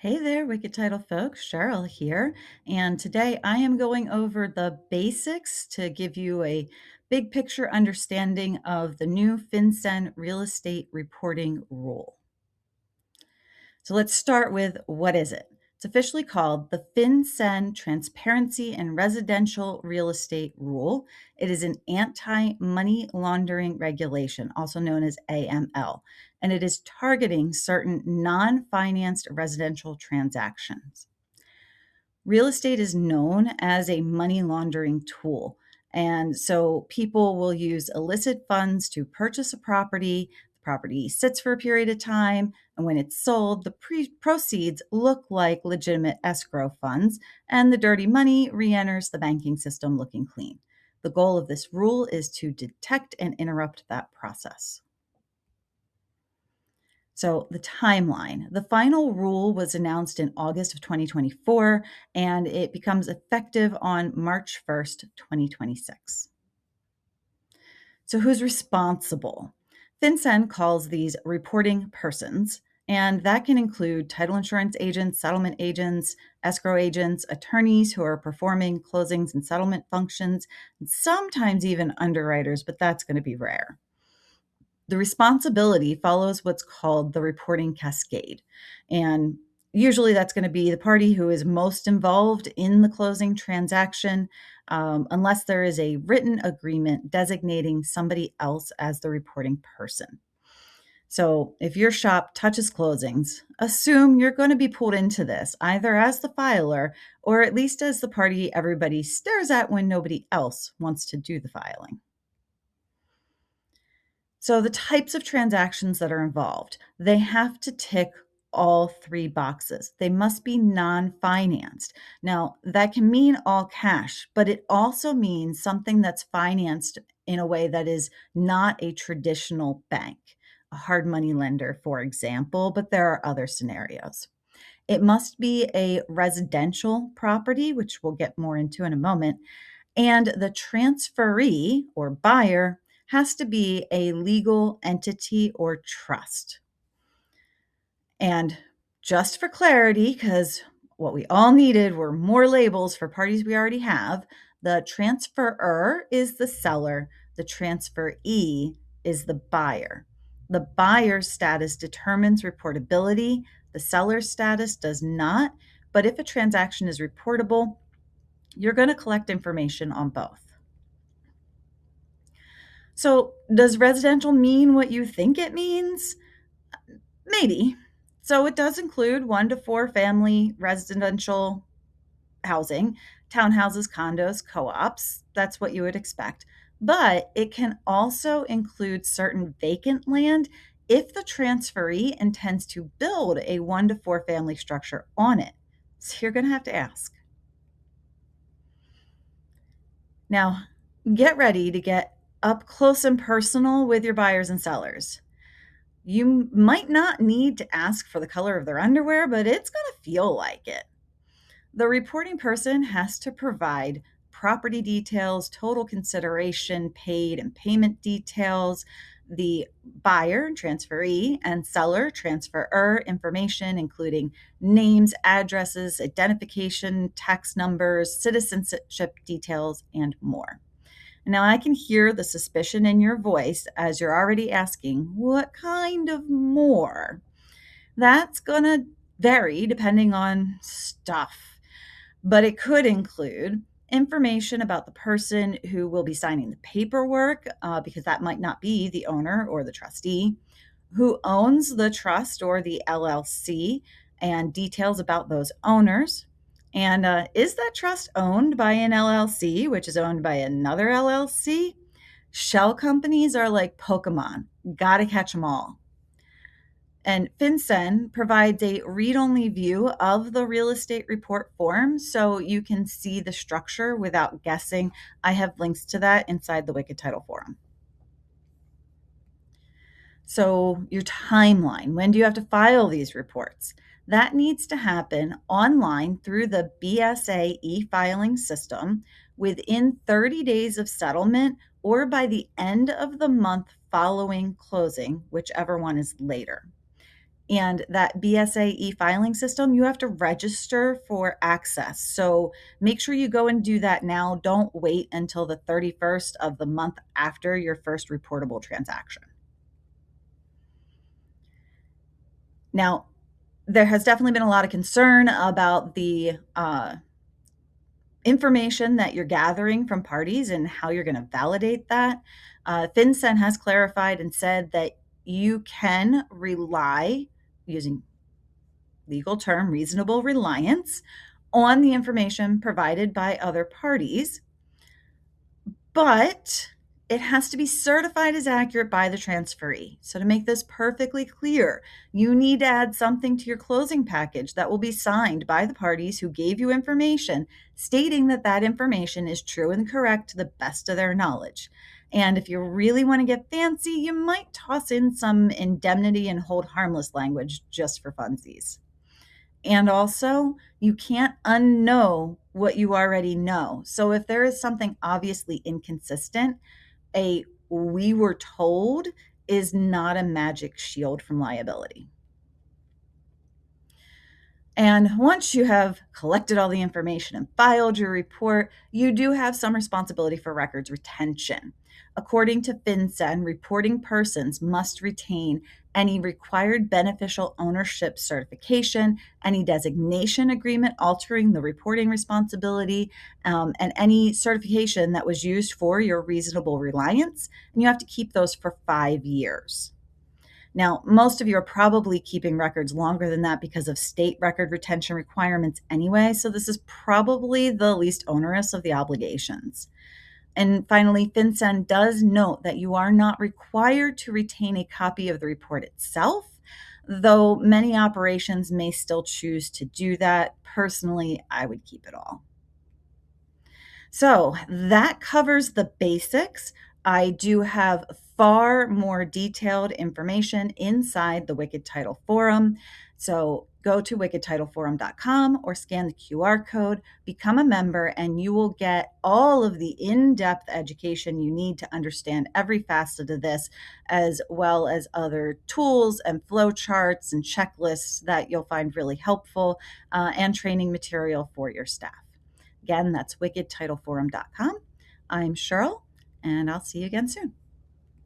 Hey there, Wicked Title folks. Cheryl here. And today I am going over the basics to give you a big picture understanding of the new FinCEN real estate reporting rule. So let's start with what is it? It's officially called the FinCEN Transparency and Residential Real Estate Rule. It is an anti-money laundering regulation, also known as AML, and it is targeting certain non-financed residential transactions. Real estate is known as a money laundering tool. And so people will use illicit funds to purchase a property. The property sits for a period of time. And when it's sold, the proceeds look like legitimate escrow funds, and the dirty money re enters the banking system looking clean. The goal of this rule is to detect and interrupt that process. So, the timeline. The final rule was announced in August of 2024, and it becomes effective on March 1st, 2026. So, who's responsible? FinCEN calls these reporting persons, and that can include title insurance agents, settlement agents, escrow agents, attorneys who are performing closings and settlement functions, and sometimes even underwriters, but that's going to be rare. The responsibility follows what's called the reporting cascade. And usually that's going to be the party who is most involved in the closing transaction, unless there is a written agreement designating somebody else as the reporting person. So if your shop touches closings, assume you're going to be pulled into this, either as the filer or at least as the party everybody stares at when nobody else wants to do the filing. So the types of transactions that are involved, they have to tick all three boxes. They must be non-financed. Now, that can mean all cash, but it also means something that's financed in a way that is not a traditional bank, a hard money lender, for example, but there are other scenarios. It must be a residential property, which we'll get more into in a moment, and the transferee or buyer has to be a legal entity or trust. And just for clarity, because what we all needed were more labels for parties we already have, the transferor is the seller, the transferee is the buyer. The buyer's status determines reportability, the seller's status does not. But if a transaction is reportable, you're going to collect information on both. So, does residential mean what you think it means? Maybe. So, it does include 1 to 4 family residential housing, townhouses, condos, co ops. That's what you would expect. But it can also include certain vacant land if the transferee intends to build a 1 to 4 family structure on it. So, you're going to have to ask. Now, get ready to get up close and personal with your buyers and sellers. You might not need to ask for the color of their underwear, but it's going to feel like it. The reporting person has to provide property details, total consideration paid, and payment details. The buyer, transferee, and seller, transferor information, including names, addresses, identification, tax numbers, citizenship details, and more. Now, I can hear the suspicion in your voice as you're already asking, what kind of more? That's going to vary depending on stuff, but it could include information about the person who will be signing the paperwork, because that might not be the owner or the trustee, who owns the trust or the LLC, and details about those owners. And is that trust owned by an LLC, which is owned by another LLC? Shell companies are like Pokemon, gotta catch them all. And FinCEN provides a read-only view of the real estate report form so you can see the structure without guessing. I have links to that inside the Wicked Title Forum. So, your timeline, when do you have to file these reports? That needs to happen online through the BSA e-filing system within 30 days of settlement or by the end of the month following closing, whichever one is later. And that BSA e-filing system, you have to register for access. So make sure you go and do that now. Don't wait until the 31st of the month after your first reportable transaction. Now, there has definitely been a lot of concern about the information that you're gathering from parties and how you're going to validate that. FinCEN has clarified and said that you can rely, using legal term, reasonable reliance, on the information provided by other parties, but it has to be certified as accurate by the transferee. So to make this perfectly clear, you need to add something to your closing package that will be signed by the parties who gave you information, stating that that information is true and correct to the best of their knowledge. And if you really want to get fancy, you might toss in some indemnity and hold harmless language just for funsies. And also, you can't unknow what you already know. So if there is something obviously inconsistent, a "we were told" is not a magic shield from liability. And once you have collected all the information and filed your report, you do have some responsibility for records retention. According to FinCEN, reporting persons must retain any required beneficial ownership certification, any designation agreement altering the reporting responsibility, and any certification that was used for your reasonable reliance. And you have to keep those for 5 years. Now, most of you are probably keeping records longer than that because of state record retention requirements anyway, so this is probably the least onerous of the obligations. And finally, FinCEN does note that you are not required to retain a copy of the report itself, though many operations may still choose to do that. Personally, I would keep it all. So that covers the basics. I do have far more detailed information inside the Wicked Title Forum. So go to wickedtitleforum.com or scan the QR code, become a member, and you will get all of the in-depth education you need to understand every facet of this, as well as other tools and flowcharts and checklists that you'll find really helpful, and training material for your staff. Again, that's wickedtitleforum.com. I'm Cheryl, and I'll see you again soon.